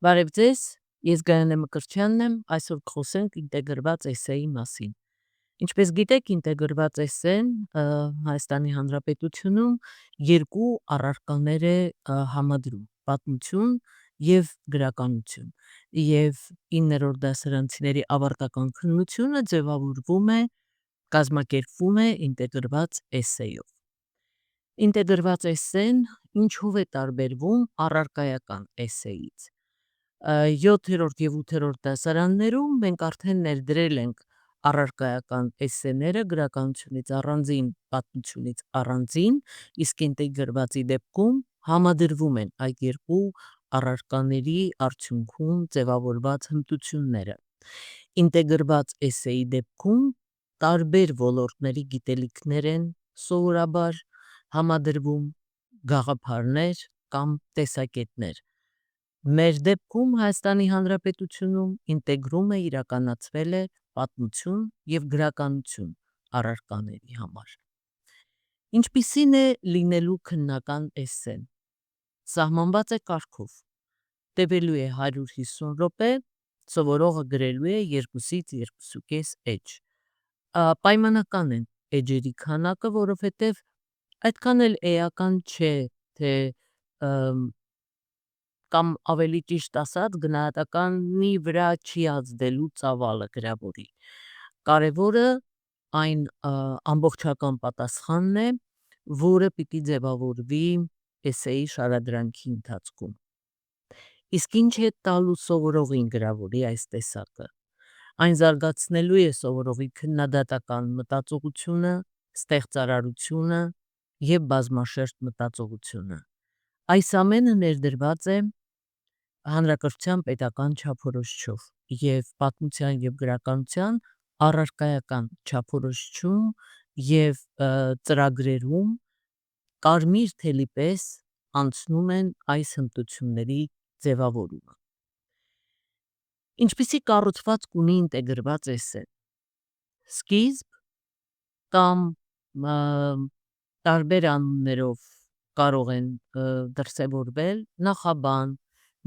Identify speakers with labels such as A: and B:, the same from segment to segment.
A: Բարև ձեզ, ես Գայանե Մկրտչյանն եմ, այսօր կխոսենք ինտեգրված էսսեի մասին։ Ինչպես գիտեք, ինտեգրված էսսեն Հայաստանի Հանրապետությունում երկու առարկաներ է համադրում՝ պատմություն եւ գրականություն։ Եվ 9-րդ դասարանցիների ավարտական քննությունը ձևավորվում է, կազմակերպվում է ինտեգրված էսսեյով։ Ինտեգրված էսսեն ինչով է տարբերվում առարկայական էսսեից։ 7-րդ եւ 8-րդ դասարաններում մենք արդեն ներդրել ենք առարկայական էսսեները գրականությունից առանձին, պատմությունից առանձին, իսկ ինտեգրվածի դեպքում համադրվում են այդ երկու առարկաների արդյունքում ձևավորված հմտությունները։ Ինտեգրված էսսեի դեպքում տարբեր ոլորտների գիտելիքներ են սովորաբար համադրվում, գաղափարներ կամ տեսակետներ։ Մեր դեպքում Հայաստանի Հանրապետությունում ինտեգրումը իրականացվել է պատմություն եւ գրականություն առարկաների համար։ Ինչպիսին է լինելու քննական էսսեն։ Սահմանված է կարգով, տևելու է 150 րոպե, սովորողը գրելու է 2-ից 2.5 էջ։ Պայմանական են էջերի քանակը, որովհետև այդքան էլ էական չէ, թե կամ ավելի ճիշտ ասած, գնահատականի վրա չի ազդելու ծավալը գրավորի։ Կարևորը այն ամբողջական պատասխանն է, որը պիտի ձևավորվի էսսեի շարադրանքի ընթացքում։ Իսկ ինչ է տալու սովորողին գրավորի այս տեսակը։ Այն զարգացնելու է սովորողի քննադատական մտածողությունը, ստեղծարարությունը եւ բազմաշերտ մտածողությունը։ Այս ամենը ներդրված է հանրակրթության պետական չափորոշիչով եւ պատմության եւ գրականության առարկայական չափորոշիչում եւ ծրագրերում կարմիր թելի պես անցնում են այս հմտությունների ձևավորումը։ Ինչպիսի կառուցվածք ունի ինտեգրված էսսեն։ Սկիզբ կամ տարբեր անուններով կարող են դրսևորվել նախաբան,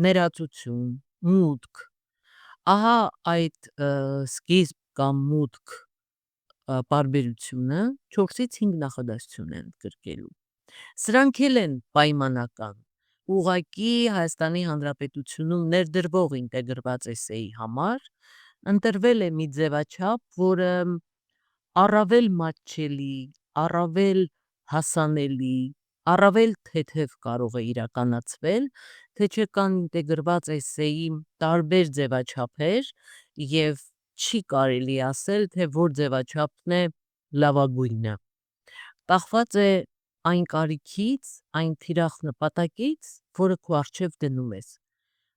A: ներածություն, մուտք։ Ահա այդ սկիզբ կամ մուտք պարբերությունը 4-ից 5 նախադասություն են գրկելու։ Սրանք էլ են պայմանական, ուղղակի Հայաստանի Հանրապետությունում ներդրվող ինտեգրված էսսեի համար ընտրվել է մի ձևաչափ, որը առավել մատչելի, առավել հասանելի, առավել թեթև կարող է իրականացվել, թե չէ կան ինտեգրված էսսեի տարբեր ձևաչափեր եւ չի կարելի ասել, թե որ ձևաչափն է լավագույնը։ Կախված է այն կարիքից, այն թիրախ նպատակից, որը քո առջև դնում ես։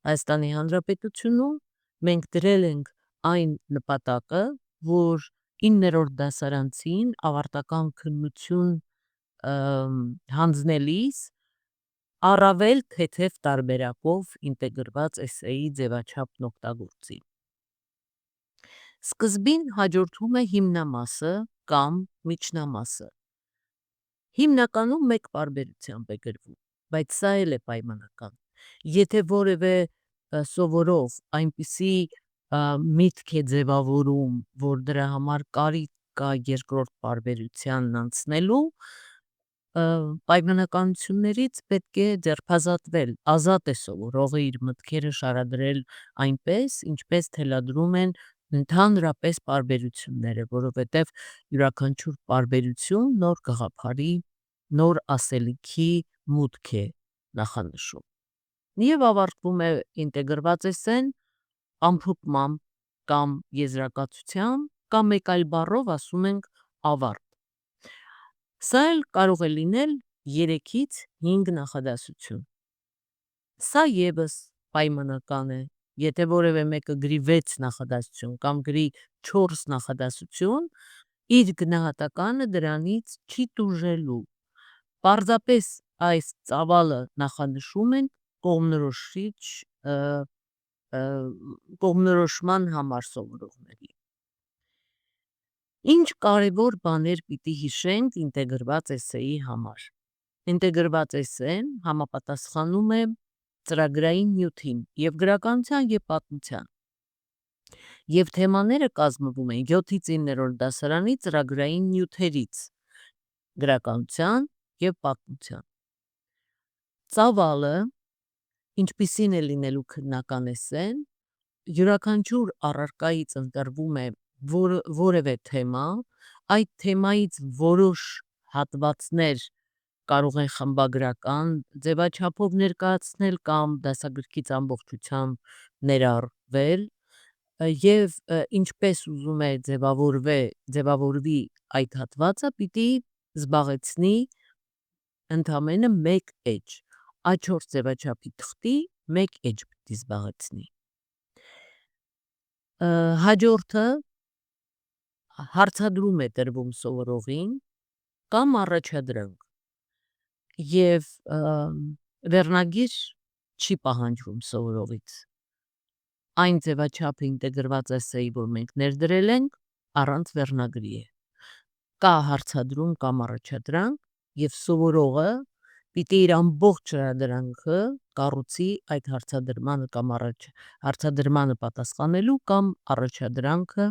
A: Հայաստանի Հանրապետությունում մենք դրել ենք այն նպատակը, որ 9-րդ դասարանցին ավարտական քննություն հանձնելիս առավել թեթև տարբերակով ինտեգրված էսսեի ձևաչափն օգտագործի։ Սկզբին հաջորդում է հիմնամասը կամ միջնամասը։ Հիմնականում մեկ պարբերությամբ է գրվում, բայց սա էլ է պայմանական։ Եթե որևէ սովորող այնպիսի միտք է ձևավորում, որ դրա համար կարիք կա երկրորդ պարբերությանն անցնելու, պայմանականություններից պետք է ձերբազատվել, ազատ է սովորողը իր մտքերը շարադրել այնպես, ինչպես թելադրում են ընդհանրապես պարբերությունները, որովհետև յուրաքանչյուր պարբերություն նոր գաղափարի, նոր ասելիքի մուտք է նախանշում։ Եվ ավարտվում է ինտեգրված էսսեն ամփոփմամբ կամ եզրակացությամբ, կամ մեկ այլ բառով ասում ենք ավարտ։ Սա էլ կարող է լինել 3-ից 5 նախադասություն։ Սա ևս պայմանական է, եթե որևէ մեկը գրի 6 նախադասություն կամ գրի 4 նախադասություն, իր գնահատականը դրանից չի տուժելու։ Պարզապես այս ծավալը նախանշում են կողմնորոշման համար սովորողների։ Ինչ կարևոր բաներ պիտի հիշենք ինտեգրված էսսեի համար։ Ինտեգրված էսսեն համապատասխանում է ծրագրային նյութին և գրականության և պատմության, և թեմաները կազմվում են 7-ից 9-րդ դասարանի ծրագրային նյութերից գրականության և պատմության։ Ծավալը, ինչպիսին է լինելու քննական էսսեն, յուրաքանչյուր առարկայից ընտրվում է որևէ թեմա, այդ թեմայից որոշ հատվածներ կարող են խմբագրական ձևաչափով ներկայացնել կամ դասագրքից ամբողջությամբ ներառվել, և ինչպես ուզում է ձևավորվի այդ հատվածը, պիտի զբաղեցնի ընդամենը մեկ էջ, A4 ձևաչափի թղթի մեկ էջ պիտի զբաղեցնի։ Հաջորդը հարցադրում է տրվում սովորողին կամ առաջադրանք, և վերնագիր չի պահանջվում սովորողից այն ձևաչափը ինտեգրված էսսեի, որ մենք ներդրել ենք, առանց վերնագրի է։ Կա հարցադրում կամ առաջադրանք, և սովորողը պիտի իր ամբողջ շարադրանքը կառուցի այդ հարցադրմանը կամ հարցադրմանը պատասխանելու կամ առաջադրանքը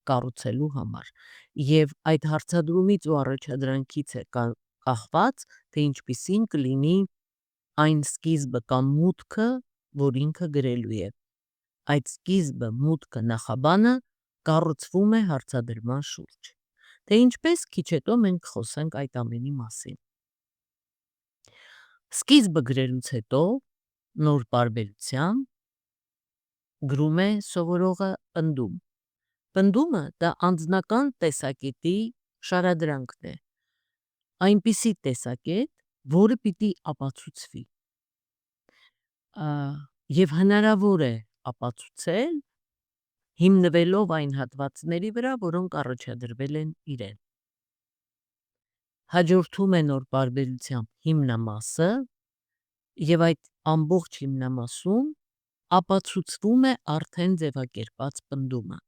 A: կառուցելու համար, և այդ հարցադրումից ու առաջադրանքից է կախված, թե ինչպիսին կլինի այն սկիզբը կամ մուտքը, որ ինքը գրելու է։ Այդ սկիզբը, մուտքը, նախաբանը կառուցվում է հարցադրման շուրջ, թե ինչպես քիչ հետո մենք կխոսենք այդ ամենի մասին։ Սկիզբը գրելուց հետո նոր պարբերությամբ գրում է սովորողը պնդում։ Պնդումը դա անձնական տեսակետի շարադրանքն է, այնպիսի տեսակետ, որը պիտի ապացուցվի, և հնարավոր է ապացուցել հիմնվելով այն հատվածների վրա, որոնք առաջադրվել են իրեն։ Հաջորդում է նոր պարբերությամբ հիմնամասը, և այդ ամբողջ հիմնամասում ապացուցվում է արդեն ձևակերպած պնդումը,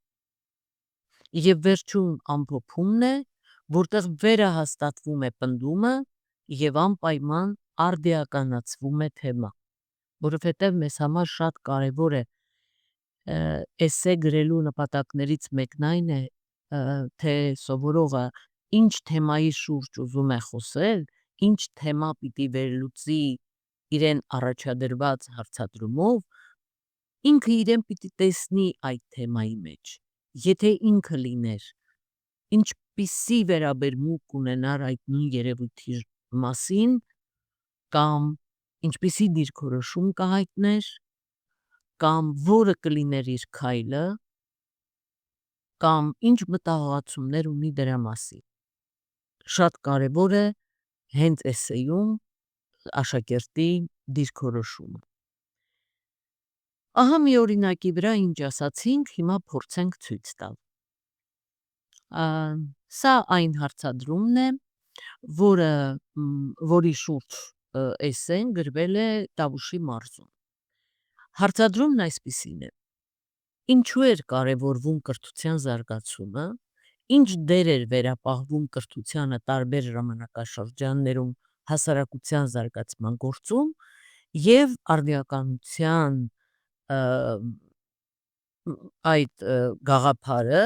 A: և վերջում ամփոփումն է, որտեղ վերահաստատվում է պնդումը և անպայման արդիականացվում է թեման, որովհետև մեզ համար շատ կարևոր է էսսե գրելու նպատակներից մեկն այն է, թե սովորողը ինչ թեմայի շուրջ ուզում է խոսել, ինչ թեմա պիտի վերլուծի իրեն առաջադրված հարցադրումով, ինքը իրեն պիտի տեսնի այդ թեմայի մեջ, եթե ինքը լիներ, ինչպիսի վերաբերմունք կունենար այդ նույն երևույթի մասին, կամ ինչպիսի դիրքորոշում կհայտներ, կամ որը կլիներ իր քայլը, կամ ինչ մտահղացումներ ունի դրա մասին։ Շատ կարևոր է հենց էսսեյում աշակերտի դիրքորոշումը։ Ահա մի օրինակի վրա ինչ ասացինք, հիմա փորձենք ցույց տալ։ Սա այն հարցադրումն է, որի շուրջ էսսեն գրվել է Տավուշի մարզում։ Հարցադրումն այսպիսին է. ինչու էր կարևորվում կրթության զարգացումը, ինչ դեր էր վերապահվում կրթությանը տարբեր ժամանակաշրջաններում հասարակության զարգացման գործում, և արդիականության այդ գաղափարը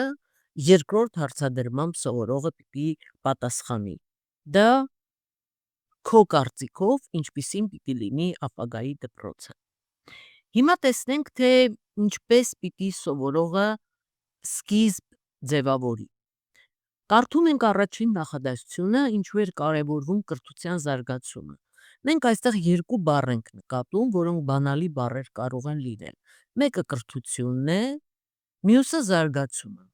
A: երկրորդ հարցադրմամբ սովորողը պիտի պատասխանի։ Դա քո կարծիքով ինչպիսին պիտի լինի ապագայի դպրոցը։ Հիմա տեսնենք, թե ինչպես պիտի սովորողը սկիզբ ձևավորի։ Կարդում ենք առաջին նախադասությունը, ինչու էր կարևորվում կրթության զարգացումը։ Մենք այստեղ երկու բառ ենք նկատում, որոնք բանալի բառեր կարող են լինել։ Մեկը կրթությունն է, մյուսը զարգացումը։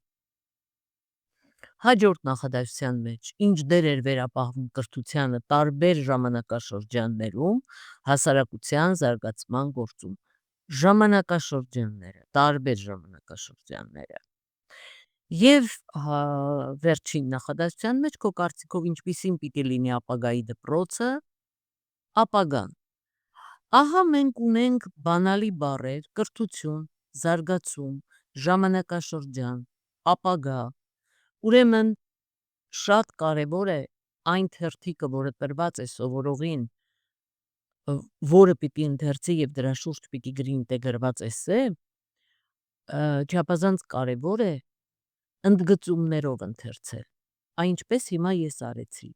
A: Հաջորդ նախադասության մեջ ինչ դեր էր վերապահվում կրթությանը տարբեր ժամանակաշրջաններում հասարակության զարգացման գործում։ Ժամանակաշրջանները, տարբեր ժամանակաշրջանները։ Եվ վերջին նախադասության մեջ քո կարծիքով ինչպիսին պիտի լինի ապագայի դպրոցը, ապագան։ Ահա մենք ունենք բանալի բառեր՝ կրթություն, զարգացում, ժամանակաշրջան, ապագա։ Ուրեմն շատ կարևոր է այն թերթիկը, որը տրված է սովորողին որը պիտի ընթերցի եւ դրա շուրջ պիտի գրի ինտեգրված էսե, չափազանց կարևոր է ընդգծումներով ընթերցել, այնպես հիմա ես արեցի,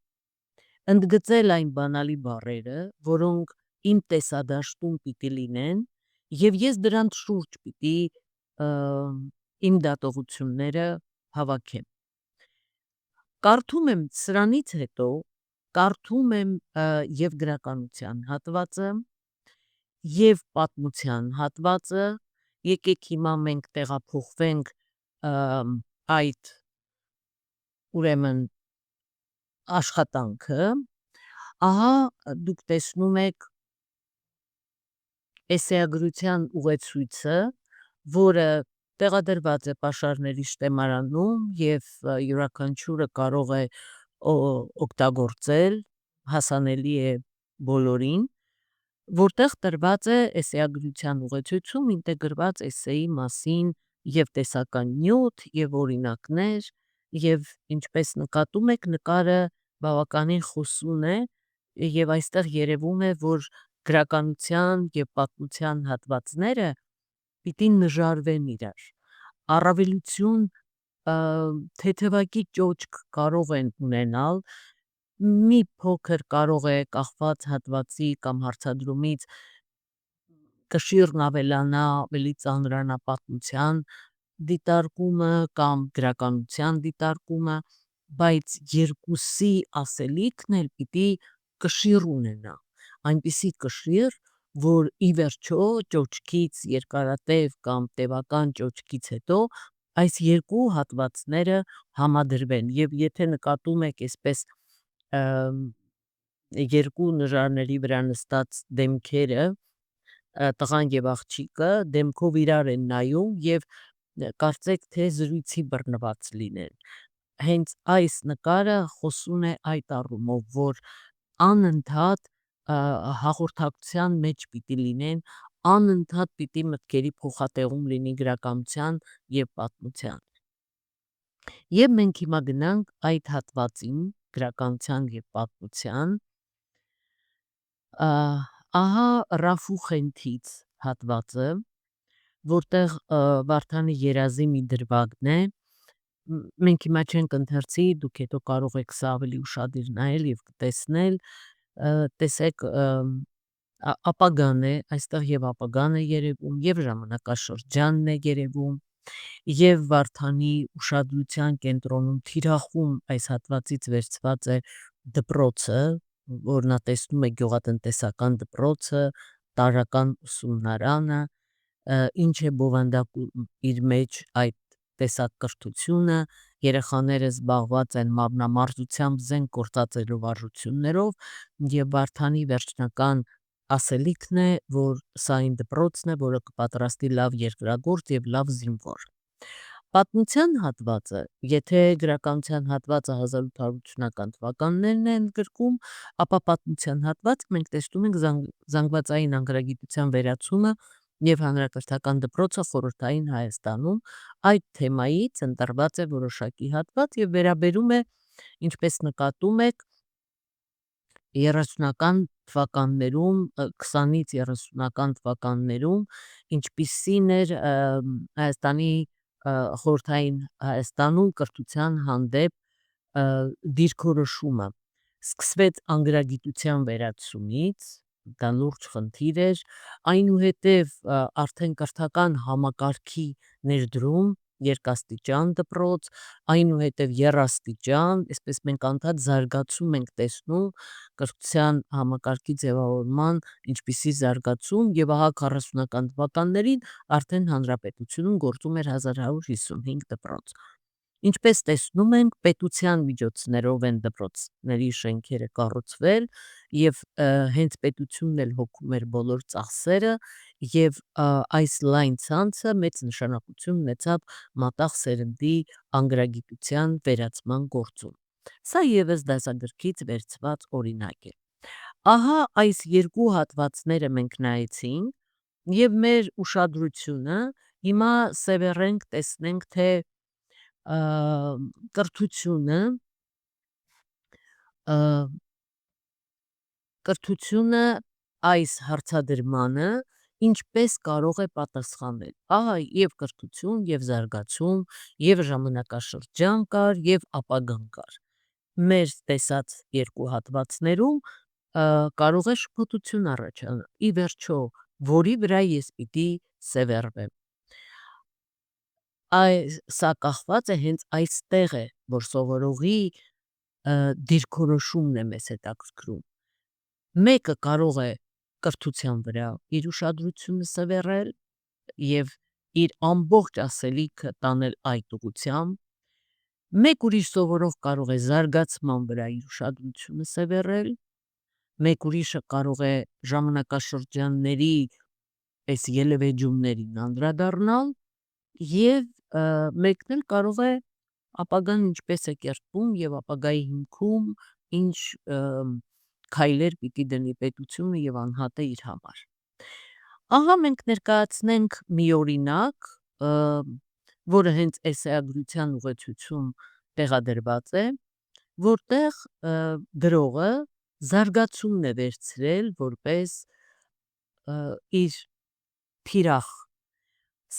A: ընդգծել այն բանալի բառերը, որոնք իմ տեսադաշտում պիտի լինեն եւ ես դրանց շուրջ պիտի իմ դատողությունները հավաքեմ։ Կարդում եմ սրանից հետո, կարդում եմ եւ գրականության հատվածը եւ պատմության հատվածը, եկեք հիմա մենք տեղափոխվենք այդ ուրեմն աշխատանքը, ահա դուք տեսնում եք էսեագրության ուղեցույցը, որը տեղադրված է Պաշարների շտեմարանում եւ յուրաքանչյուրը կարող է օգտագործել, հասանելի է բոլորին, որտեղ տրված է էսեագրության ուղեցույցում ինտեգրված էսեի մասին եւ տեսական նյութ եւ օրինակներ եւ ինչպես նկատում եք նկարը բավականին խոսուն է եւ այստեղ երևում է, որ գրականության եւ պատմության հատվածները պիտի նժարվեն իրար, առավելություն թեթևակի ճոճք կարող են ունենալ, մի փոքր կարող է կախված հատվածի կամ հարցադրումից կշիռն ավելանա, ավելի ծանրանա պատմության դիտարկումը կամ գրականության դիտարկումը, բայց երկուսի ասելիքն էլ պիտի կշիռ ունենա, այնպիսի կշիռ, որ ի վերջո ճոճքից երկարատև կամ տևական ճոճքից հետո այս երկու հատվածները համադրվեն եւ եթե նկատում եք այսպես երկու նժարների վրա նստած դեմքերը, տղան եւ աղջիկը դեմքով իրար են նայում եւ կարծեք թե զրույցի բռնված լինեն, հենց այս նկարը խոսուն է այդ առումով, որ անընդհատ հաղորդակցության մեջ պիտի լինեն, անընդհատ պիտի մտքերի փոխատեղում լինի գրականության եւ պատմության։ Եվ մենք հիմա գնանք այդ հատվածին, գրականության եւ պատմության, ահա Ռաֆու Խենթից հատվածը, որտեղ Վարդանի երազի մի դրվագն է, մենք հիմա չենք ընթերցի, դուք հետո կարող եք սա ավելի ուշադիր նայել եւ տեսնել, տեսեք ապագան է, այստեղ եւ ապագան է երևում, եւ ժամանակաշրջանն է երևում, եւ Վարդանի ուշադրության կենտրոնում թիրախում այս հատվածից վերցված է դպրոցը, որ նա տեսնում է գյուղատնտեսական դպրոցը, տարրական ուսումնարանը, ինչ է բովանդակում իր մեջ այդ տեսակրթությունը, երեխաները զբաղված են մարմնամարզությամբ զենք գործածելու վարժություններով եւ Վարդանի վերջնական ասելիքն է, որ սա այն դպրոցն է, որը կպատրաստի լավ երկրագործ եւ լավ զինվոր։ Պատմության հատվածը, եթե գրականության հատվածը 1880-ական թվականներն են գրքում, ապա պատմության հատված մենք տեսնում ենք զանգվածային անգրագիտության վերացումը եւ հանրակրթական դպրոցը խորհրդային Հայաստանում, այդ թեմայից ընտրված է որոշակի հատված եւ վերաբերում է, ինչպես նկատում եք, 30-ական թվականներում, 20-ից 30-ական թվականներում, ինչպիսին էր Հայաստանի խորհրդային Հայաստանում կրթության հանդեպ դիրքորոշումը, սկսվեց անգրագիտության վերացումից, դա լուրջ խնդիր էր, այնուհետև արդեն կրթական համակարգի ներդրում, երկաստիճան դպրոց, այնուհետև եռաստիճան, այսպես մենք անդադ զարգացում ենք տեսնում կրթության համակարգի ձևավորման ինչպիսի զարգացում եւ ահա 40-ական թվականներին արդեն հանրապետությունում գործում էր 1155 դպրոց։ Ինչպես տեսնում ենք, պետության միջոցներով են դպրոցների շենքերը կառուցվել եւ հենց պետությունն էլ հոգում էր բոլոր ծախսերը եւ այս լայն ցանցը մեծ նշանակություն ունեցավ մատաղ սերնդի անգրագիտության վերացման գործում։ Սա եւս դասագրքից վերցված օրինակ է։ Ահա այս երկու հատվածները մենք նայեցինք եւ մեր ուշադրությունը հիմա սևեռենք, տեսնենք, թե կրթությունը այս հարցադրմանը ինչպես կարող է պատասխանել։ Ահա եւ կրթություն, եւ զարգացում, եւ ժամանակաշրջան կար, եւ ապագան կար։ Մեր տեսած երկու հատվածներում կարող է շփոթություն առաջանալ։ Ի վերջո, որի վրա ես պիտի սևեռվեմ։ Սա կախված է հենց այստեղ է, որ սովորողի դիրքորոշումն է մեզ հետաքրքրում։ Մեկը կարող է կրթության վրա իր ուշադրությունը սևեռել եւ իր ամբողջ ասելիքը տանել այդ ուղղությամբ։ Մեկ ուրիշ սովորող կարող է զարգացման վրա իր ուշադրությունը սևեռել, մեկ ուրիշը կարող է ժամանակաշրջանների այս ելևէջումներին անդրադառնալ եւ մեկն էլ կարող է ապագան ինչպես է կերտվում եւ ապագայի հիմքում ինչ քայլեր պիտի դնի պետությունը եւ անհատը իր համար։ Ահա մենք ներկայացնենք մի օրինակ, որը հենց էսեագրության ուղեցույցում տեղադրված է, որտեղ գրողը զարգացումն է վերցրել որպես իր թիրախ,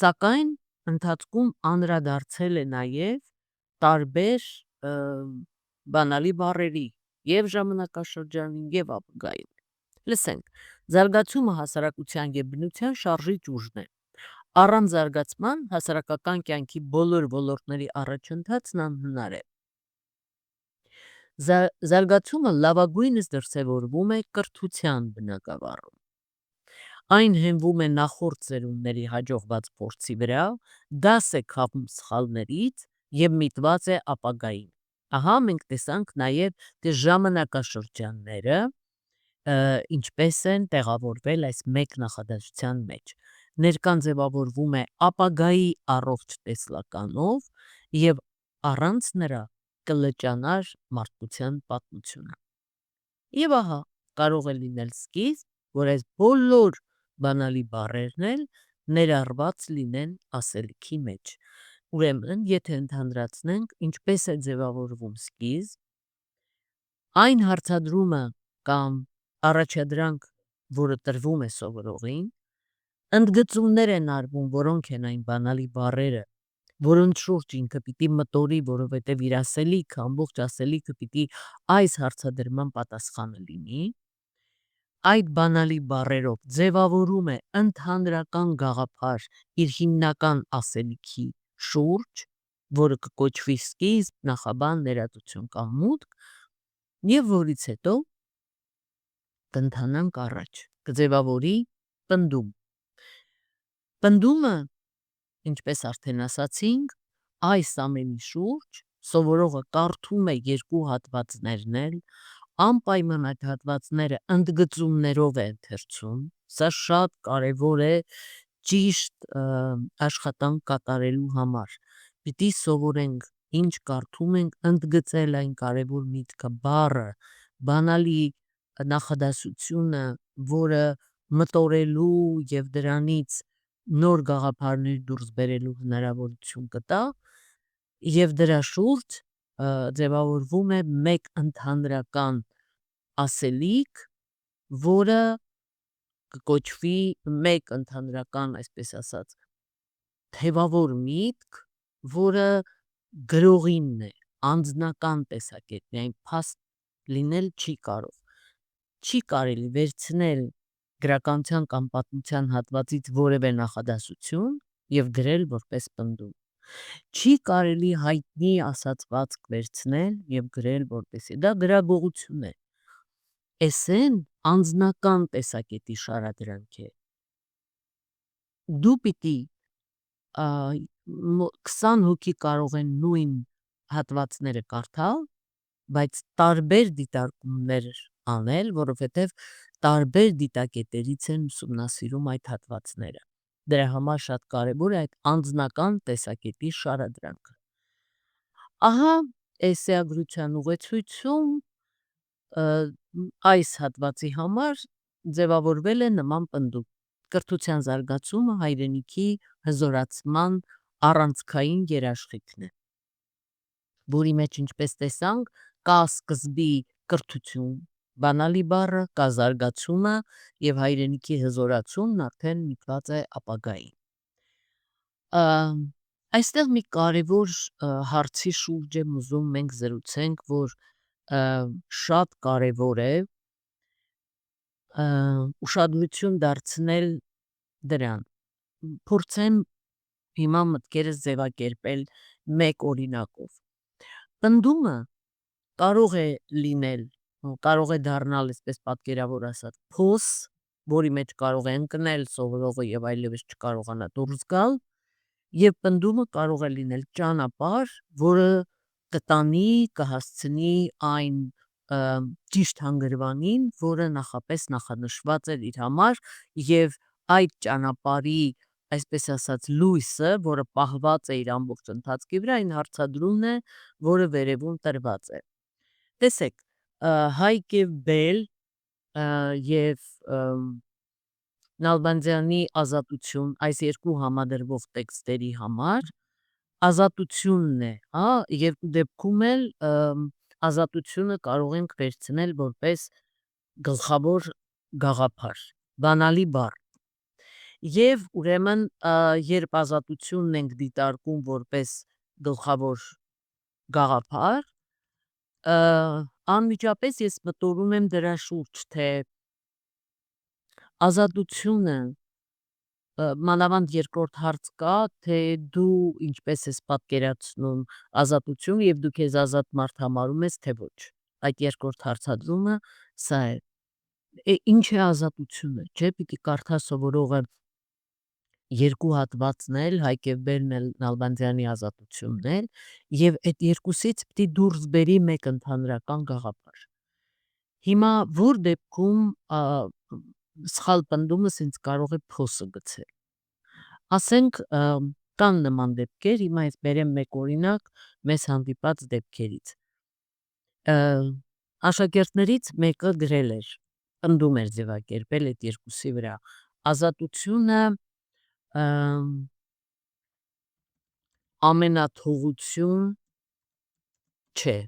A: սակայն ընթացքում անդրադարձել է նաև տարբեր բանալի բառերի եւ ժամանակաշրջանին եւ ապագային։ Լսենք, զարգացումը հասարակության եւ բնության շարժիչ ուժն է։ Առանց զարգացման հասարակական կյանքի բոլոր ոլորտների առաջընթացն անհնար է։ Զարգացումը լավագույնս դրսևորվում է կրթության բնագավառում։ Այն հենվում է նախորդ սերունդների հաջողված փորձի վրա, դաս է քաղում սխալներից եւ միտված է ապագային։ Ահա մենք տեսանք նաև, թե ժամանակաշրջանները ինչպես են տեղավորվել այս մեկ նախադասության մեջ։ Ներկան ձևավորվում է ապագայի առողջ տեսլականով եւ առանց նրա կլճանար մարդկության պատմությունը։ Եվ ահա կարող է լինել սկիզբ, որ այս բոլոր բանալի բառերն էլ ներառված լինեն ասելիքի մեջ։ Ուրեմն, եթե ընդհանրացնենք, ինչպես է ձևավորվում սկիզբ, այն հարցադրումը կամ առաջադրանք, որը տրվում է սովորողին, ընդգծումներ են արվում, որոնք են այն բանալի բառերը, որոնց շուրջ ինքը պիտի մտորի, որովհետև իր ասելիքը, ամբողջ ասելիքը պիտի այս հարցադրման պատասխանը լինի, այդ բանալի բառերով ձևավորում է ընդհանրական գաղափար իր հիմնական ասելիքի շուրջ, որը կկոչվի սկիզբ, նախաբան, ներածություն կամ մուտք, եւ որից հետո կընթանանք առաջ, կձևավորի պնդում։ Պնդումը, ինչպես արդեն ասացինք, այս ամենի շուրջ սովորողը կարդում է երկու հատվածներն էլ, անպայման այդ հատվածները ընդգծումներով է ընթերցում, սա շատ կարևոր է ճիշտ աշխատանք կատարելու համար։ Պիտի սովորենք ինչ կարդում ենք ընդգծել այն կարևոր միտքը, բառը, բանալի նախադասությունը, որը մտորելու եւ դրանից նոր գաղափարներ դուրս բերելու հնարավորություն կտա եւ դրա շուրջ ձևավորվում է մեկ ընդհանրական ասելիք, որը կկոչվի մեկ ընդհանրական, այսպես ասած, թևավոր միտք, որը գրողինն է, անձնական տեսակետն է, այն փաստ լինել չի կարող։ Չի կարելի վերցնել գրականության կամ պատմության հատվածից որևէ նախադասություն եւ գրել որպես պնդում։ Չի կարելի հայտնի ասացվածք վերցնել եւ գրել որպեսզի դա գրագողություն է։ Էսեն անձնական տեսակետի շարադրանք է։ Դու պիտի 20 հոգի կարող են նույն հատվածները կարդալ, բայց տարբեր դիտարկումներ անել, որովհետև տարբեր դիտակետերից են ուսումնասիրում այդ հատվածները։ Դրա համար շատ կարևոր է այդ անձնական տեսակետի շարադրանքը։ Ահա էսեագրության ուղեցույցում այս հատվածի համար ձևավորվել է նման պնդում. կրթության զարգացումը հայրենիքի հզորացման առանցքային երաշխիքն է, որի մեջ ինչպես տեսանք, կա սկզբի կրթություն, Բանալի բառը կա զարգացումը եւ հայրենիքի հզորացումն արդեն միտված է ապագային։ Այստեղ մի կարևոր հարցի շուրջ եմ ուզում մենք զրուցենք, որ շատ կարևոր է ուշադրություն դարձնել դրան։ Փորձեմ հիմա մտքերս ձևակերպել մեկ օրինակով։ Պնդումը կարող է լինել, կարող է դառնալ, այսպես պատկերավոր ասած, փոս, որի մեջ կարող է ընկնել սովորողը եւ այլևս չկարողանա դուրս գալ, եւ պնդումը կարող է լինել ճանապարհ, որը կտանի, կհասցնի այն ճիշտ հանգրվանին, որը նախապես նախանշված էր իր համար, եւ այդ ճանապարհի, այսպես ասած, լույսը, որը պահված է իր ամբողջ ընթացքի վրա, այն հարցադրումն է, որը վերևում տրված է։ Տեսեք, Հայկ եւ Բել եւ Նալբանդյանի ազատություն այս երկու համադրվող տեքստերի համար ազատությունն է, երկու դեպքում էլ ազատությունը կարող ենք վերցնել որպես գլխավոր գաղափար, բանալի բառ։ Եվ ուրեմն, երբ ազատությունն ենք դիտարկում որպես գլխավոր գաղափար, անմիջապես ես մտորում եմ դրա շուրջ, թե ազատությունը, մանավանդ երկրորդ հարց կա, թե դու ինչպես ես պատկերացնում ազատություն եւ դու քեզ ազատ մարդ համարում ես, թե ոչ։ Այդ երկրորդ հարցադրումը սա է։ Ինչ է ազատությունը, չէ՞, պիտի կարդա սովորողը երկու հատվածն էլ, Հայկ եւ Նալբանդյանի ազատությունն էլ, եւ այդ երկուսից պիտի դուրս բերի մեկ ընդհանրական գաղափար։ Հիմա որ դեպքում սխալ պնդումս ինձ կարող է փոսը գցել։ Ասենք կան նման դեպքեր, հիմա ես բերեմ մեկ օրինակ մեզ հանդիպած դեպքերից։ Աշակերտներից մեկը գրել էր, պնդում էր ձևակերպել այդ երկուսի վրա։ Ազատությունը ամենաթողություն չէ։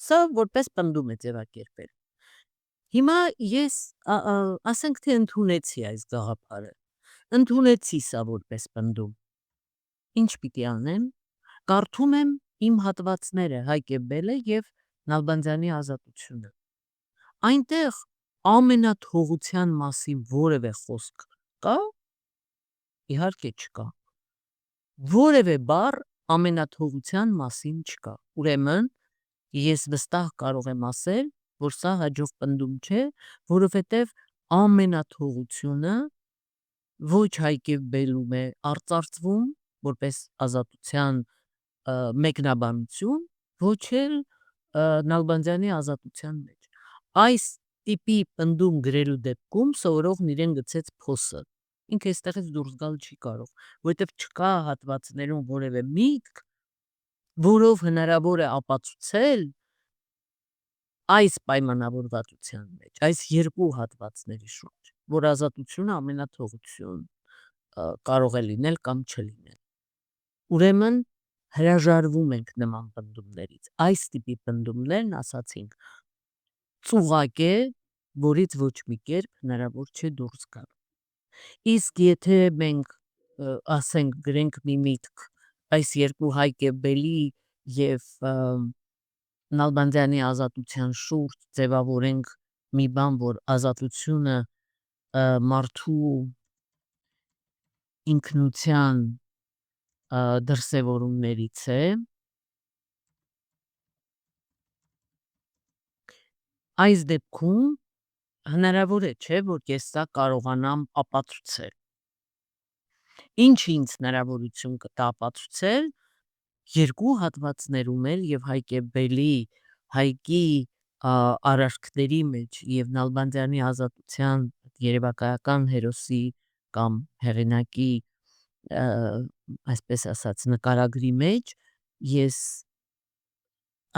A: Սա որպես պնդում է ձևակերպել։ Հիմա ես ասենք թե ընդունեցի այս գաղափարը, ընդունեցի սա որպես պնդում։ Ինչ պիտի անեմ։ Կարդում եմ իմ հատվածները Հայկ եւ Բելը եւ Նալբանդյանի ազատությունը։ Այնտեղ ամենաթողության մասին որևէ խոսք կա։ Իհարկե չկա։ Որևէ բառ ամենաթողության մասին չկա։ Ուրեմն ես վստահ կարող եմ ասել, որ սա հաջող պնդում չէ, որովհետև ամենաթողությունը ոչ Հայկ եւ Բելում է արծարծվում որպես ազատության մեկնաբանություն, ոչ էլ Նալբանդյանի ազատության մեջ։ Այս տիպի պնդում գրելու դեպքում սովորողն իրեն գցեց փոսը։ Ինքը այստեղից դուրս գալ չի կարող, որովհետև չկա հատվածներում որևէ միտք, որով հնարավոր է ապացուցել այս պայմանավորվածության մեջ, այս երկու հատվածների շուրջ, որ ազատությունը ամենաթողություն կարող է լինել կամ չլինել։ Ուրեմն հրաժարվում ենք նման պնդումներից։ Այս տիպի պնդումներն, ասացինք, ծուղակ է, որից ոչ մի կերպ հնարավոր չէ դուրս գալ։ Իսկ եթե մենք ասենք գրենք մի միտք այս երկու Հայկ եւ Բելի եւ Նալբանդյանի ազատության շուրջ ձևավորենք մի բան, որ ազատությունը մարդու ինքնության դրսևորումներից է, այս դեպքում հնարավոր է, չէ, որ ես սա կարողանամ ապացուցել։ Ինչ ինձ հնարավորություն կտա ապացուցել, երկու հատվածներում էլ եւ Հայկ եւ Բելի, Հայկի արարքների մեջ եւ Նալբանդյանի ազատության երևակայական հերոսի կամ հեղինակի այսպես ասած նկարագրի մեջ ես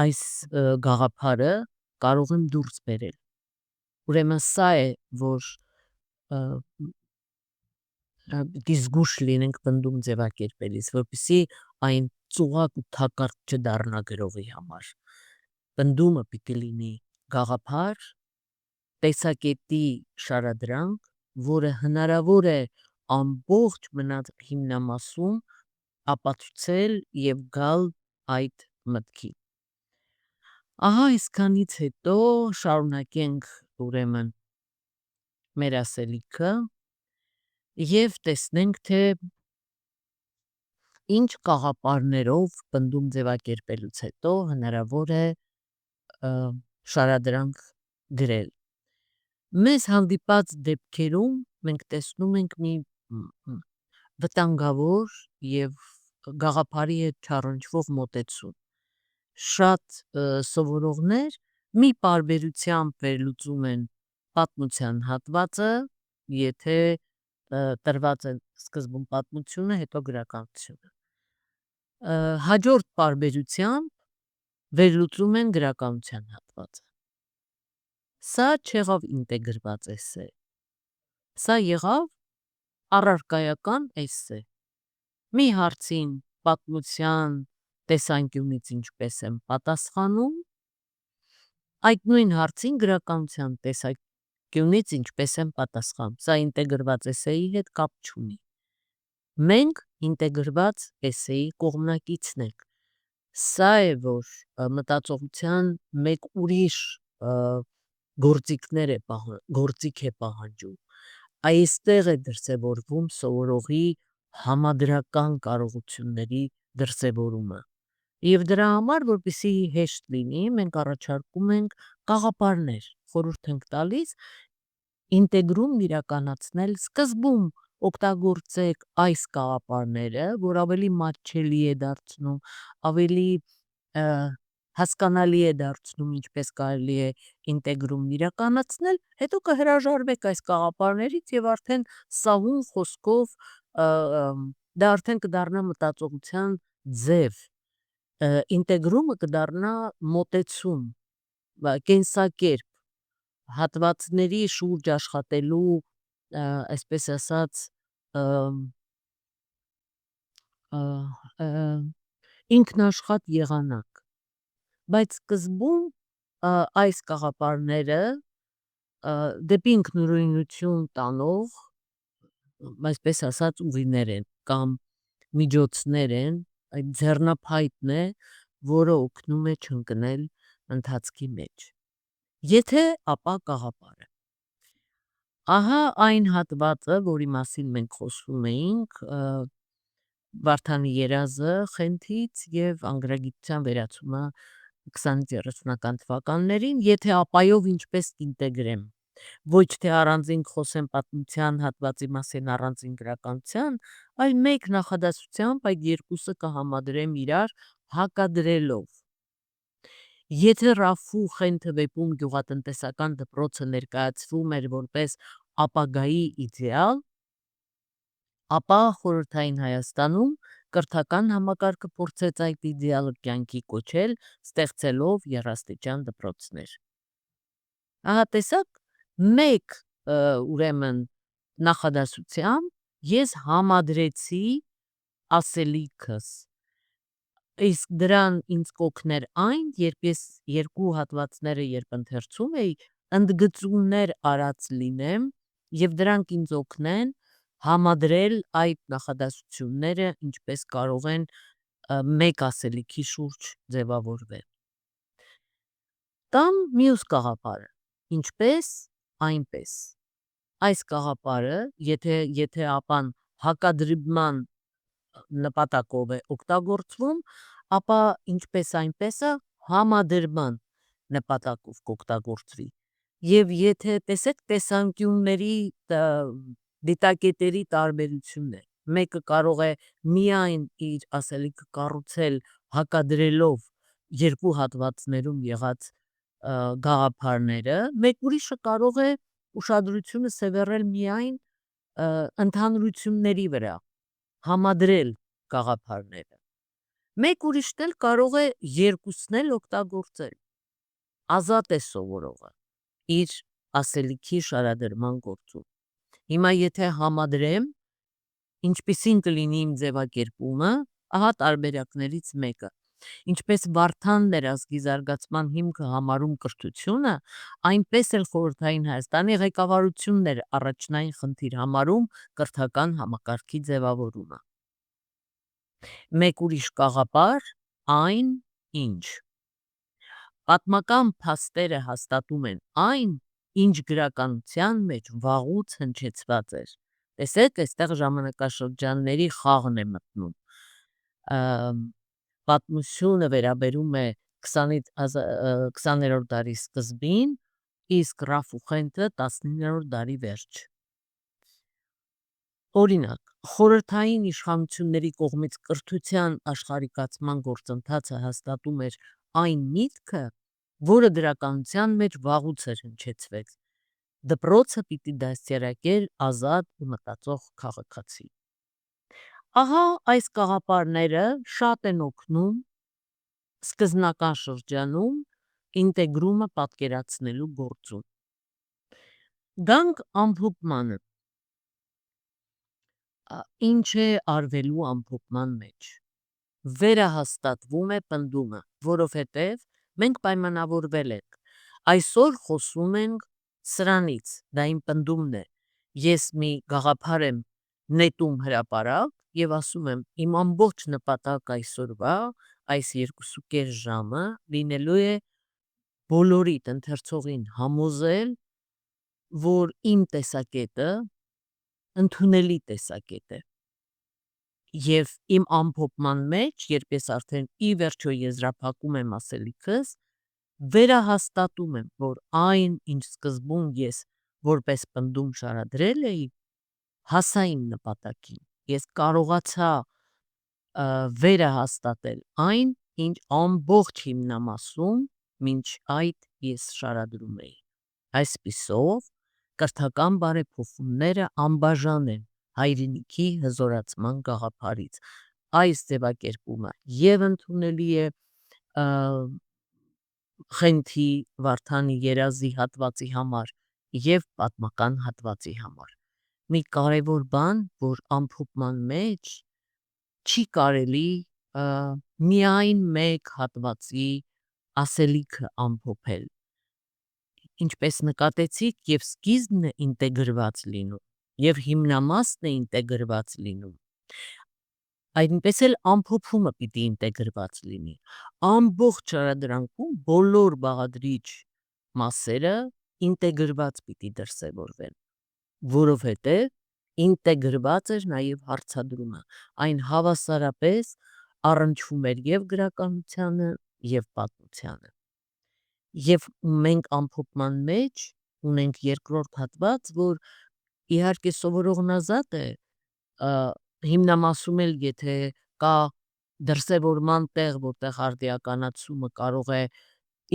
A: այս գաղափարը կարող եմ դուրս բերել։ Ուրեմն սա է, որ պիտի զգույշ լինենք պնդում ձևակերպելիս, որպեսզի այն ծուղակ ու թակարդ չդառնա գրողի համար։ պնդումը պիտի լինի գաղափար, տեսակետի շարադրանք, որը հնարավոր է ամբողջ մնաց հիմնամասում ապացուցել և գալ այդ մտքի։ Ահա այսքանից հետո շարունակենք ուրեմն մեր ասելիքը և տեսնենք, թե ինչ կաղապարներով պնդում ձևակերպելուց հետո հնարավոր է շարադրանք գրել։ Մեզ հանդիպած դեպքերում մենք տեսնում ենք մի վտանգավոր և գաղափարի հետ չառընչվող մոտեցում։ Շատ սովորողներ մի պարբերությամբ վերլուծում են պատմության հատվածը, եթե տրված է սկզբում պատմությունը, հետո գրականությունը։ Հաջորդ պարբերությամբ վերլուծում են գրականության հատվածը։ Սա չեղավ ինտեգրված էսե, սա եղավ առարկայական էսե։ Մի հարցին պատմության տեսանկյունից ինչպես եմ պատասխանում, այդ նույն հարցին գրականության տեսանկյունից ինչպես եմ պատասխանում։ Սա ինտեգրված էսեի հետ կապ չունի։ Մենք ինտեգրված էսեի կողմնակիցն ենք։ Սա է, որ մտածողության մեկ ուրիշ գործիք է պահանջում։ Այստեղ է դրսևորվում սովորողի համադրական կարողությունների դրսևորումը։ Եվ դրա համար, որպեսզի հեշտ լինի, մենք առաջարկում ենք գաղափարներ, խորհուրդ ենք տալիս ինտեգրումն իրականացնել, սկզբում օգտագործեք այս գաղափարները, որ ավելի մատչելի է դարձնում, ավելի հասկանալի է դարձնում, ինչպես կարելի է ինտեգրումն իրականացնել, հետո կհրաժարվեք այս գաղափարներից և արդեն սահուն խոսքով դա արդեն կդառնա մտածողության ձև, ինտեգրումը կդառնա մոտեցում, կենսակերպ, հատվածների շուրջ աշխատելու, այսպես ասած, ինքնաշխատ եղանակ։ Բայց սկզբում այս գաղափարները դեպի ինքնուրույնություն տանող, այսպես ասած, ուղիներ են կամ միջոցներ են, այդ ձեռնափայտն է, որը օգնում է չընկնել ընթացքի մեջ։ Եթե ապա գաղափարը։ Ահա այն հատվածը, որի մասին մենք խոսում էինք Վարդանի երազը Խենթից և անգրագիտության վերացումը 20-30-ական թվականներին, եթե ապայով ինչպես կինտեգրեմ, ոչ թե առանձին խոսեմ պատմության հատվածի մասին առանձին գրականության, այլ մեկ նախադասությամբ այդ երկուսը կհամադրեմ իրար հակադրելով։ Եթե Ռաֆու Խենթը վեպում գյուղատնտեսական դպրոցը ներկայացվում էր որպես ապագայի իդեալ, ապա խորհրդային Հայաստանում կրթական համակարգը փորձեց այդ իդեալը կյանքի կոչել, ստեղծելով եռաստիճան դպրոցներ։ Ահա տեսաք, մեկ ուրեմն նախադասությամբ ես համադրեցի ասելիքս, իսկ դրան ինձ կօգներ այն, երբ ես երկու հատվածները ընթերցում էի, ընդգծումներ արած լինեմ և դրանք ինձ օգնեն համադրել այդ նախադասությունները, ինչպես կարող են մեկ ասելիքի շուրջ ձևավորվել։ Կամ մյուս գաղափարը, ինչպես, այնպես։ Այս գաղափարը, եթե ապան հակադրման նպատակով է օգտագործվում, ապա ինչպես այնպեսը համադրման նպատակով կօգտագործվի։ Եվ եթե տեսեք տեսանկյունների, դիտակետերի տարբերությունն է, մեկը կարող է միայն իր ասելիքը կառուցել հակադրելով երկու հատվածներում եղած գաղափարները, մեկ ուրիշը կարող է ուշադրությունը սևեռել միայն ընդհանրությունների վրա, համադրել գաղափարները։ Մեկ ուրիշն էլ կարող է երկուսն էլ օգտագործել։ Ազատ է սովորողը իր ասելիքի շարադրման գործում։ Հիմա եթե համադրեմ, ինչպիսին կլինի իմ ձևակերպումը, ահա տարբերակներից մեկը։ Ինչպես Վարդանն էր ազգի զարգացման հիմքը համարում կրթությունը, այնպես էլ խորհրդային Հայաստանի ղեկավարությունն էր առաջնային խնդիր համարում կրթական համակարգի ձևավորումը։ Մեկ ուրիշ կաղապար այն, ինչ պատմական փաստերը հաստատում են այն, ինչ գրականության մեջ վաղուց հնչեցված էր։ Տեսեք, այստեղ ժամանակաշրջանների խաղն է մտնում։ Պատմությունը վերաբերում է 20-րդ դարի սկզբին, իսկ Ռաֆուխենկը 19-րդ դարի վերջ։ Օրինակ, խորհրդային իշխանությունների կողմից կրթության աշխարհիկացման գործընթացը հաստատում էր այն միտքը, որը գրականության մեջ վաղուց էր հնչեցվել. դպրոցը պիտի դաստիարակեր ազատ ու մտածող քաղաքացի։ Ահա այս կաղապարները շատ են օգնում սկզբնական շրջանում ինտեգրումը պատկերացնելու գործում։ Գանք ամփոփմանը։ Ինչ է արվելու ամփոփման մեջ։ Վերահաստատվում է պնդումը, որովհետև մենք պայմանավորվել ենք։ Այսօր խոսում ենք սրանից, դա իմ պնդումն է։ Ես մի գաղափար եմ նետում հրապարակ և ասում եմ, իմ ամբողջ նպատակ այսօրվա այս 2.5 ժամը լինելու է բոլորիդ ընթերցողին համոզել, որ իմ տեսակետը ընդունելի տեսակետ է։ Եվ իմ ամփոփման մեջ, երբ ես արդեն ի վերջո եզրափակում եմ ասելիքս, վերահաստատում եմ, որ այն, ինչ սկզբում ես որպես պնդում շարադրել էի, հասա իմ նպատակին։ Ես կարողացա վերահաստատել այն, ինչ ամբողջ հիմնամասում մինչ այդ ես շարադրում էի։ Այսպիսով, կրթական բարեփոխումները անբաժան են հայրենիքի հզորացման գաղափարից։ Այս ձևակերպումը և ընդունելի է Խենթի Վարդանի երազի հատվածի համար և պատմական հատվածի համար։ Մի կարևոր բան, որ ամփոփման մեջ չի կարելի միայն մեկ հատվածի ասելիքը ամփոփել։ Ինչպես նկատեցիք, և սկիզբն է ինտեգրված լինում, և հիմնամասն է ինտեգրված լինում, այնպես էլ ամփոփումը պիտի ինտեգրված լինի։ Ամբողջ շարադրանքում բոլոր բաղադրիչ մասերը ինտեգրված պիտի դրսևորվեն, որովհետև ինտեգրված էր նաև հարցադրումը, այն հավասարապես առնչվում էր և գրականությանը, և պատմությանը։ Եվ մենք ամփոփման մեջ ունենք երկրորդ հատված, որ իհարկե սովորողն ազատ է, հիմնամասում էլ եթե կա դրսևորման տեղ, որտեղ արդիականացումը կարող է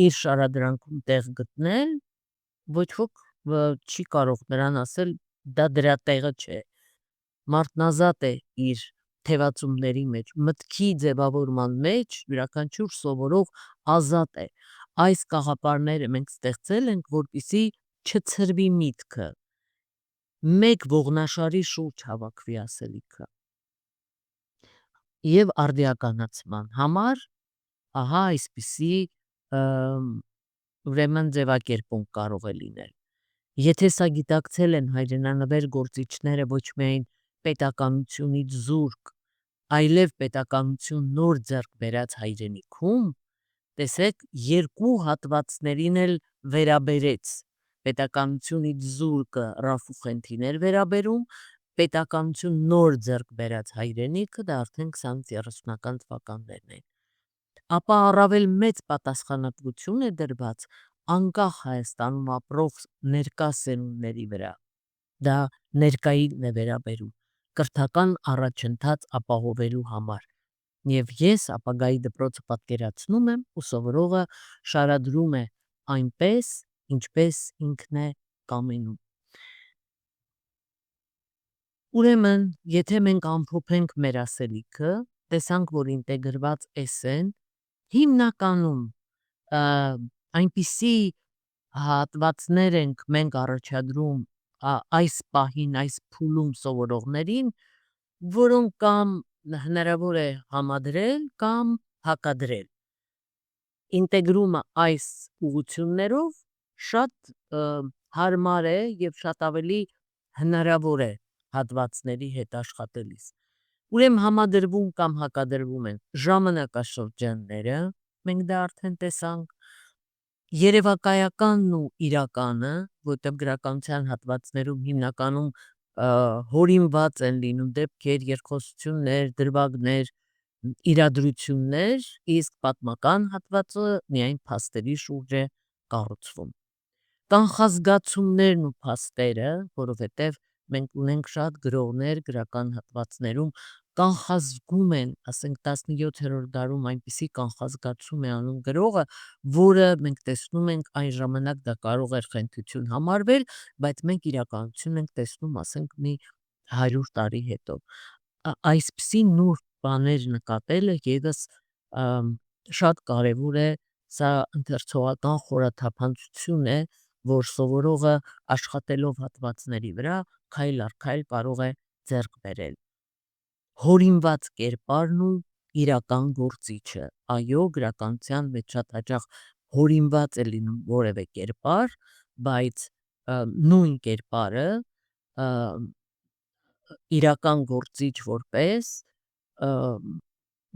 A: իր շարադրանքում տեղ գտնել, ոչ ոք չի կարող նրան ասել դա դրա տեղը չէ։ Մարդն ազատ է իր թևածումների մեջ, մտքի ձևավորման մեջ յուրաքանչյուր սովորող ազատ է։ Այս կաղապարները մենք ստեղծել ենք, որպեսզի չցրվի միտքը, մեկ ողնաշարի շուրջ հավաքվի ասելիքը։ Եվ արդիականացման համար ահա այսպիսի ուրեմն ձևակերպում կարող է լինել։ Եթե սա գիտակցել են հայրենանվեր գործիչները ոչ միայն պետականությունից զուրկ, այլև պետականություն նոր ձեռք բերած հայրենիքում, տեսեք, երկու հատվածներին էլ վերաբերեց։ Պետականությունից զուրկը Ռաֆուխենկին էր վերաբերում, պետականություն նոր ձեռք բերած հայրենիքը դա արդեն 20-30-ական թվականներն են։ Ապա առավել մեծ պատասխանատվություն է դրված անկախ Հայաստանում ապրող ներկա սերունդների վրա։ Դա ներկային է վերաբերում կրթական առաջընթաց ապահովելու համար։ Եվ ես ապագայի դպրոցը պատկերացնում եմ ու սովորողը շարադրում է այնպես, ինչպես ինքն է կամենում։ Ուրեմն, եթե մենք ամփոփենք մեր ասելիքը, տեսանք, որ ինտեգրված են, հիմնականում այնպիսի հատվածներ ենք մենք առաջադրում այս պահին, այս փուլում սովորողներին, որոնք կամ հնարավոր է համադրել, կամ հակադրել։ Ինտեգրումը այս ուղղություններով շատ հարմար է և շատ ավելի հնարավոր է հատվածների հետ աշխատելիս։ Ուրեմն համադրվում կամ հակադրվում են ժամանակաշրջանները, մենք դա արդեն տեսանք, երևակայականն ու իրականը, որտեղ գրականության հատվածներում հիմնականում հորինված են լինում դեպքեր, երկխոսություններ, դրվագներ, իրադրություններ, իսկ պատմական հատվածը միայն փաստերի շուրջ է կառուցվում։ Կանխազգացումներն ու փաստերը, որովհետև մենք ունենք շատ գրողներ գրական հատվածներում կանխազգում են, ասենք 17-րդ դարում այնպիսի կանխազգացում է անում գրողը, որը մենք տեսնում ենք այն ժամանակ դա կարող էր խենթություն համարվել, բայց մենք իրականություն ենք տեսնում, ասենք մի 100 տարի հետո։ Այսպիսի նուրբ բաներ նկատելը ևս շատ կարևոր է, սա ընթերցողական խորաթափանցություն է, որ սովորողը աշխատելով հատվածների վրա քայլ առ քայլ կարող է ձեռք բերել։ Հորինված կերպարն ու իրական գործիչը։ Այո, գրականության մեջ շատ հաճախ հորինված է լինում որևէ կերպար, բայց նույն կերպարը իրական գործիչ որպես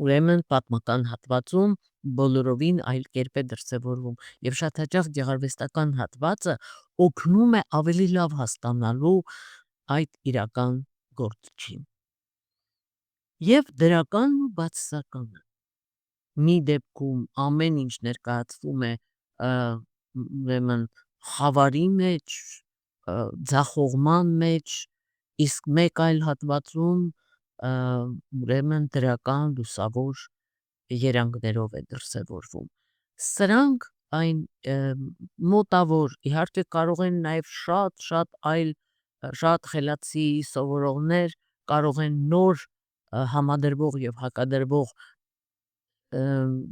A: ուրեմն պատմական հատվածում բոլորովին այլ կերպ է դրսևորվում և շատ հաճախ գեղարվեստական հատվածը օգնում է ավելի լավ հասկանալու այդ իրական գործչին։ Եվ դրականն ու բացասականը։ Մի դեպքում ամեն ինչ ներկայացվում է ուրեմն խավարի մեջ, ձախողման մեջ, իսկ մեկ այլ հատվածում ուրեմն դրական լուսավոր երանգներով է դրսևորվում։ Սրանք այն մոտավոր, իհարկե կարող են նաև շատ այլ շատ խելացի սովորողներ կարող են նոր համադրվող և հակադրվող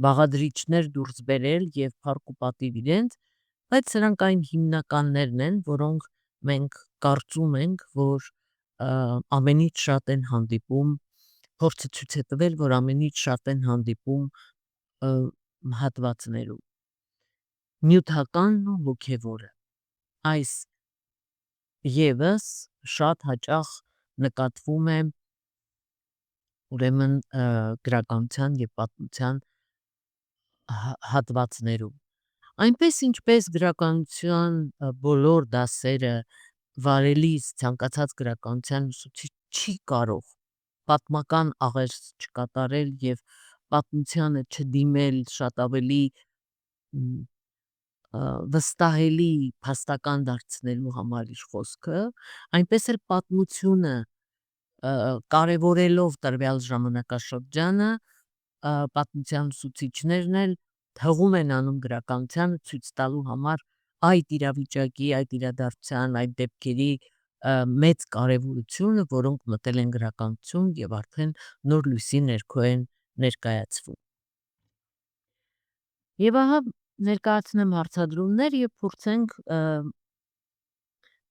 A: բաղադրիչներ դուրս բերել և փառք ու պատիվ իրենց, բայց սրանք այն հիմնականներն են, որոնք մենք կարծում ենք, որ ամենից շատ են հանդիպում, փորձը ցույց է տվել, որ ամենից շատ են հանդիպում հատվածներում։ Նյութականն ու հոգևորը։ Այս ևս շատ հաճախ նկատվում է ուրեմն գրականության և պատմության հատվածներում։ Այնպես ինչպես գրականության բոլոր դասերը վարելիս ցանկացած գրականության ուսուցիչ չի կարող պատմական աղերս չկատարել և պատմությանը չդիմել շատ ավելի վստահելի փաստական դարձնելու համար իր խոսքը, այնպես էլ պատմությունը կարևորելով տրվյալ ժամանակաշրջանը, պատմության ուսուցիչներն էլ հղում են անում գրականությանը ցույց տալու համար այդ իրավիճակի, այդ իրադարձության, այդ դեպքերի մեծ կարևորությունը, որոնք մտել են գրականություն և արդեն նոր լույսի ներքո են ներկայացվում։ Եվ ահա ներկայացնեմ հարցադրումներ և փորձենք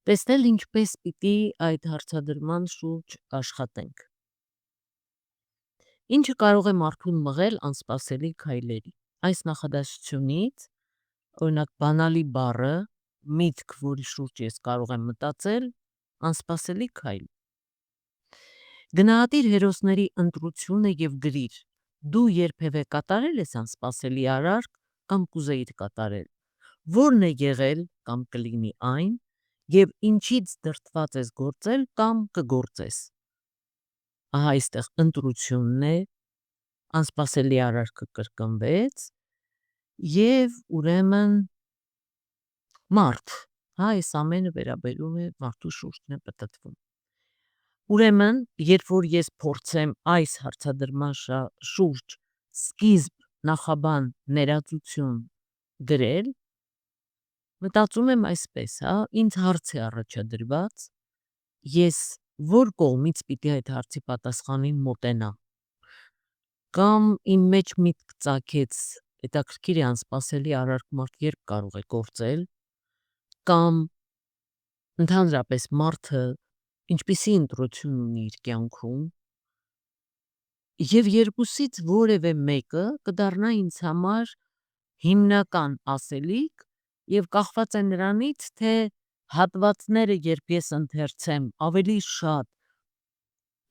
A: տեսնել ինչպես պիտի այդ հարցադրման շուրջ աշխատենք։ Ինչը կարող է մարդուն մղել անսպասելի քայլերի։ Այս նախադասությունից, օրինակ բանալի բառը, միտք, որի շուրջ ես կարող եմ մտածել, անսպասելի քայլ։ Գնահատիր հերոսների ընտրությունը և գրիր. դու երբևէ կատարել ես անսպասելի արարք կամ կուզեիր կատարել։ Ո՞րն է եղել կամ կլինի այն, և ինչից դրդված ես գործել կամ կգործես։ Ահա այստեղ ընտրությունն է, անսպասելի արարքը կրկնվեց և ուրեմն մարդ, այս ամենը վերաբերում է մարդու շուրջն է պտտվում։ Ուրեմն, երբ որ ես փորձեմ այս հարցադրման շուրջ սկիզբ, նախաբան, ներածություն գրել, մտածում եմ այսպես, ինձ հարց է առաջադրված, ես որ կողմից պիտի այդ հարցի պատասխանին մոտենամ, կամ իմ մեջ միտք ծագեց, հետաքրքիր է անսպասելի արարք մարդ երբ կարող է գործել, կամ ընդհանրապես մարդը ինչպիսի ընտրություն ունի իր կյանքում, Եվ երկուսից որևէ մեկը կդառնա ինձ համար հիմնական ասելիք եւ կախված է նրանից, թե հատվածները երբ ես ընթերցեմ ավելի շատ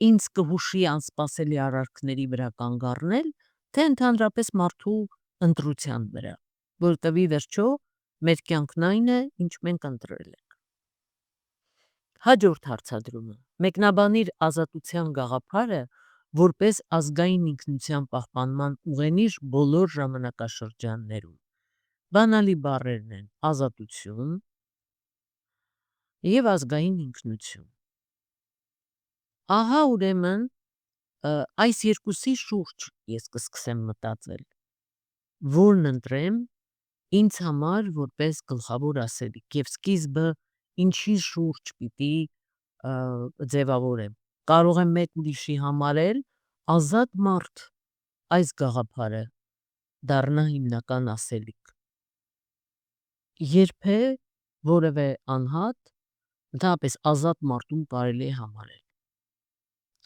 A: ինձ կհուշի անսպասելի արարքների վրա կանգ առնել, թե ընդհանրապես մարդու ընտրության վրա, որովհետև ի վերջո մեր կյանքն այն է, ինչ մենք ընտրել ենք։ Հաջորդ հարցադրումը. մեկնաբանիր ազատության գաղափարը որպես ազգային ինքնության պահպանման ուղենիշ բոլոր ժամանակաշրջաններում։ Բանալի բառերն են ազատություն եւ ազգային ինքնություն։ Ահա ուրեմն այս երկուսի շուրջ ես կսկսեմ մտածել, որն ընտրեմ ինձ համար որպես գլխավոր ասելիք եւ սկիզբը ինչի շուրջ պիտի ձևավորեմ։ Կարող եմ մեկ ուրիշի համարել ազատ մարդ այս գաղափարը դառնա հիմնական ասելիք։ Երբե որևէ անհատ ընդհանրապես ազատ մարդուն կարելի է համարել։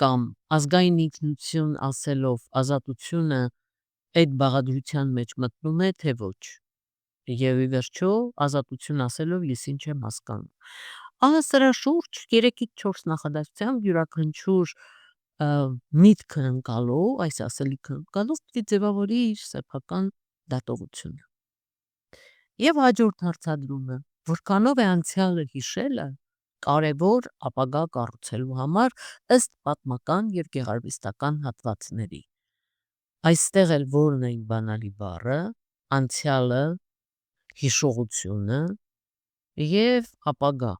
A: Կամ ազգային ինքնություն ասելով ազատությունը այդ բաղադրության մեջ մտնում է, թե ոչ։ Եվ ի վերջո ազատություն ասելով ես ինչ եմ հասկանում։ Ահա սրա շուրջ 3-ից 4 նախադասությամբ յուրաքանչյուր միտքը ընկալող, այս ասելիքը ընկալող պիտի ձևավորի իր սեփական դատողությունը։ Եվ հաջորդ հարցադրումը. որքանով է անցյալը հիշելը կարևոր ապագա կառուցելու համար ըստ պատմական եւ գեղարվեստական հատվածների։ Այստեղ էլ որն է բանալի բառը, անցյալը, հիշողությունը եւ ապագա։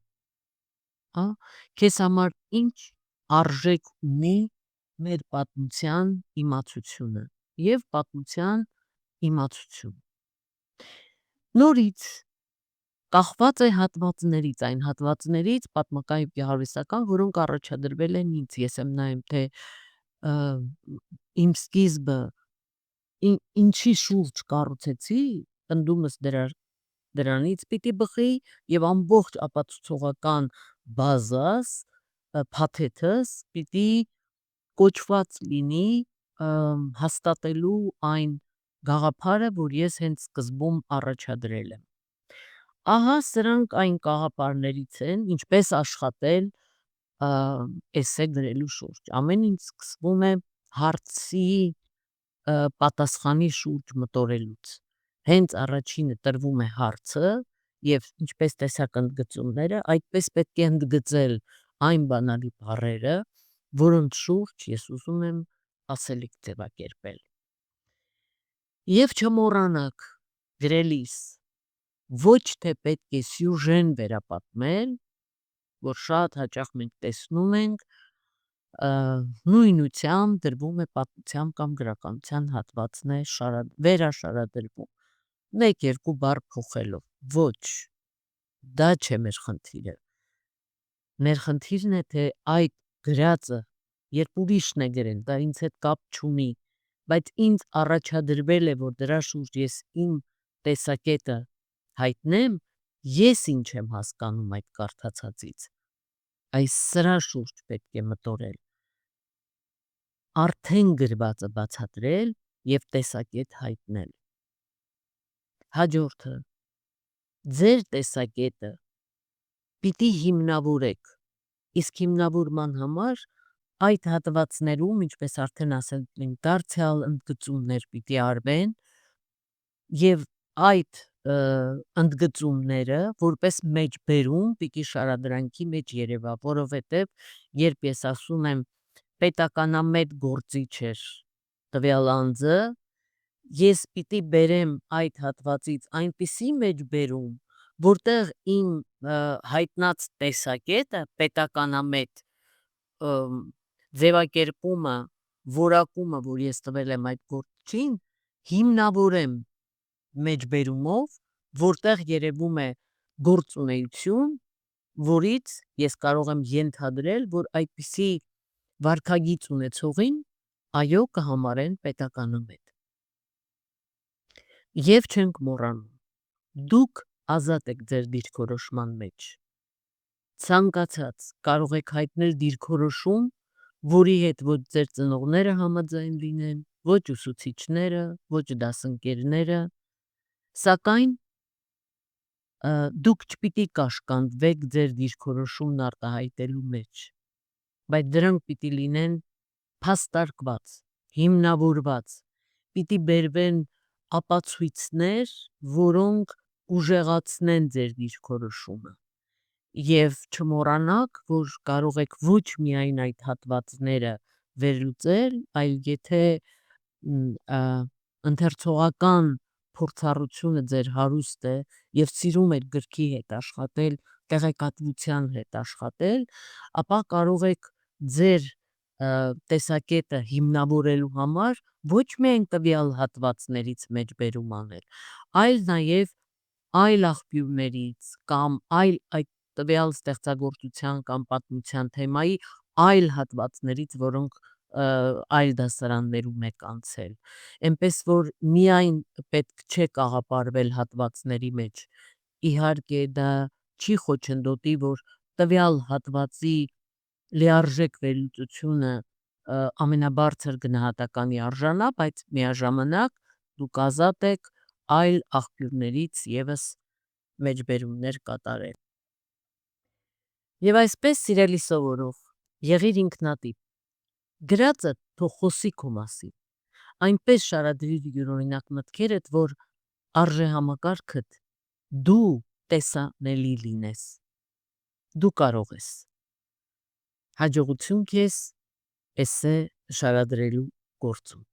A: Քեզ համար ինչ արժեք ունի մեր պատմության իմացությունը եւ պատմության իմացություն։ Նորից կախված է հատվածներից, այն հատվածներից պատմական եւ գեղարվեստական, որոնք առաջադրվել են ինձ։ Ես եմ նայում, թե իմ սկիզբը ինչի շուրջ կառուցեցի, ընդդումս դրանից պիտի բխի եւ ամբողջ ապացուցողական բազաս, փաթեթս պիտի կոչված լինի հաստատելու այն գաղափարը, որ ես հենց սկզբում առաջադրել եմ։ Ահա սրանք այն գաղափարներից են, ինչպես աշխատել էսսե գրելու շուրջ։ Ամեն ինչ սկսվում է հարցի պատասխանի շուրջ մտորելուց։ Հենց առաջինը տրվում է հարցը եւ ինչպես տեսակ ընդգծումները, այդպես պետք է ընդգծել այն բանալի բառերը, որոնց շուրջ ես ուզում եմ ասելիք ձևակերպել։ Եվ չմոռանաք գրելիս ոչ թե պետք է սյուժեն վերապատմել, որ շատ հաճախ մենք տեսնում ենք նույնությամբ դրվում է պատմության կամ գրականության հատվածն է վերաշարադրվում, 1-2 բառ փոխելով։ Ոչ, դա չէ մեր խնդիրը։ Մեր խնդիրն է, թե այդ գրածը, երբ ուրիշն է գրել, դա ինձ հետ կապ չունի, բայց ինձ առաջադրվել է, որ դրա շուրջ ես իմ տեսակետը հայտնեմ, ես ինչ եմ հասկանում այդ կարդացածից, այս սրա շուրջ պետք է մտորել, արդեն գրվածը բացատրել եւ տեսակետ հայտնել։ Հաջորդը, ձեր տեսակետը պիտի հիմնավորեք, իսկ հիմնավորման համար այդ հատվածներում, ինչպես արդեն ասել ենք, դարձյալ ընդգծումներ պիտի արվեն եւ այդ ընդգծումները որպես մեջբերում պիտի շարադրանքի մեջ երևա, որովհետև երբ ես ասում եմ պետականամետ գործիչ էր տվյալ անձը, ես պիտի բերեմ այդ հատվածից այնպիսի մեջբերում, որտեղ իմ հայտնած տեսակետը պետականամետ ձևակերպումը, որակումը, որ ես տվել եմ այդ գործչին, հիմնավորեմ մեջբերումով, որտեղ երևում է գործունեություն, որից ես կարող եմ ենթադրել, որ այդպիսի վարքագիծ ունեցողին այո կհամարեն պետականամետ։ Եվ չենք մոռանում, դուք ազատ եք ձեր դիրքորոշման մեջ։ Ցանկացած կարող եք հայտնել դիրքորոշում, որի հետ ոչ ձեր ծնողները համաձայն լինեն, ոչ ուսուցիչները, ոչ դասընկերները, սակայն դուք չպիտի կաշկանդվեք ձեր դիրքորոշումն արտահայտելու մեջ, բայց դրանք պիտի լինեն փաստարկված, հիմնավորված, պիտի բերվեն ապացույցներ, որոնք ուժեղացնեն ձեր դիրքորոշումը եւ չմոռանաք, որ կարող եք ոչ միայն այդ հատվածները վերլուծել, այլ եթե ընթերցողական փորձառությունը ձեր հարուստ է եւ սիրում եք գրքի հետ աշխատել, տեղեկատվության հետ աշխատել, ապա կարող եք ձեր տեսակետը հիմնավորելու համար ոչ միայն տվյալ հատվածներից մեջ բերում անել, այլ նաև այլ աղբյուրներից կամ այլ այդ տվյալ ստեղծագործության կամ պատմության թեմայի այլ հատվածներից, որոնք այլ դասարաններում եք անցել, այնպես որ միայն պետք չէ կաղապարվել հատվածների մեջ, իհարկե դա չի խոչընդոտի, որ տվյալ հատվածի լիարժեք վերլուծությունը ամենաբարձր գնահատականի արժանա, բայց միաժամանակ դուք ազատ եք այլ աղբյուրներից եւս մեջբերումներ կատարել։ Եվ այսպես, սիրելի սովորող, եղիր ինքնատիպ, գրածը թող խոսի քո մասին, այնպես շարադրիր յուրօրինակ մտքերդ, որ արժեհամակարգդ դու տեսանելի լինես, դու կարող ես, հաջողություն քեզ էսե շարադրելու գործում։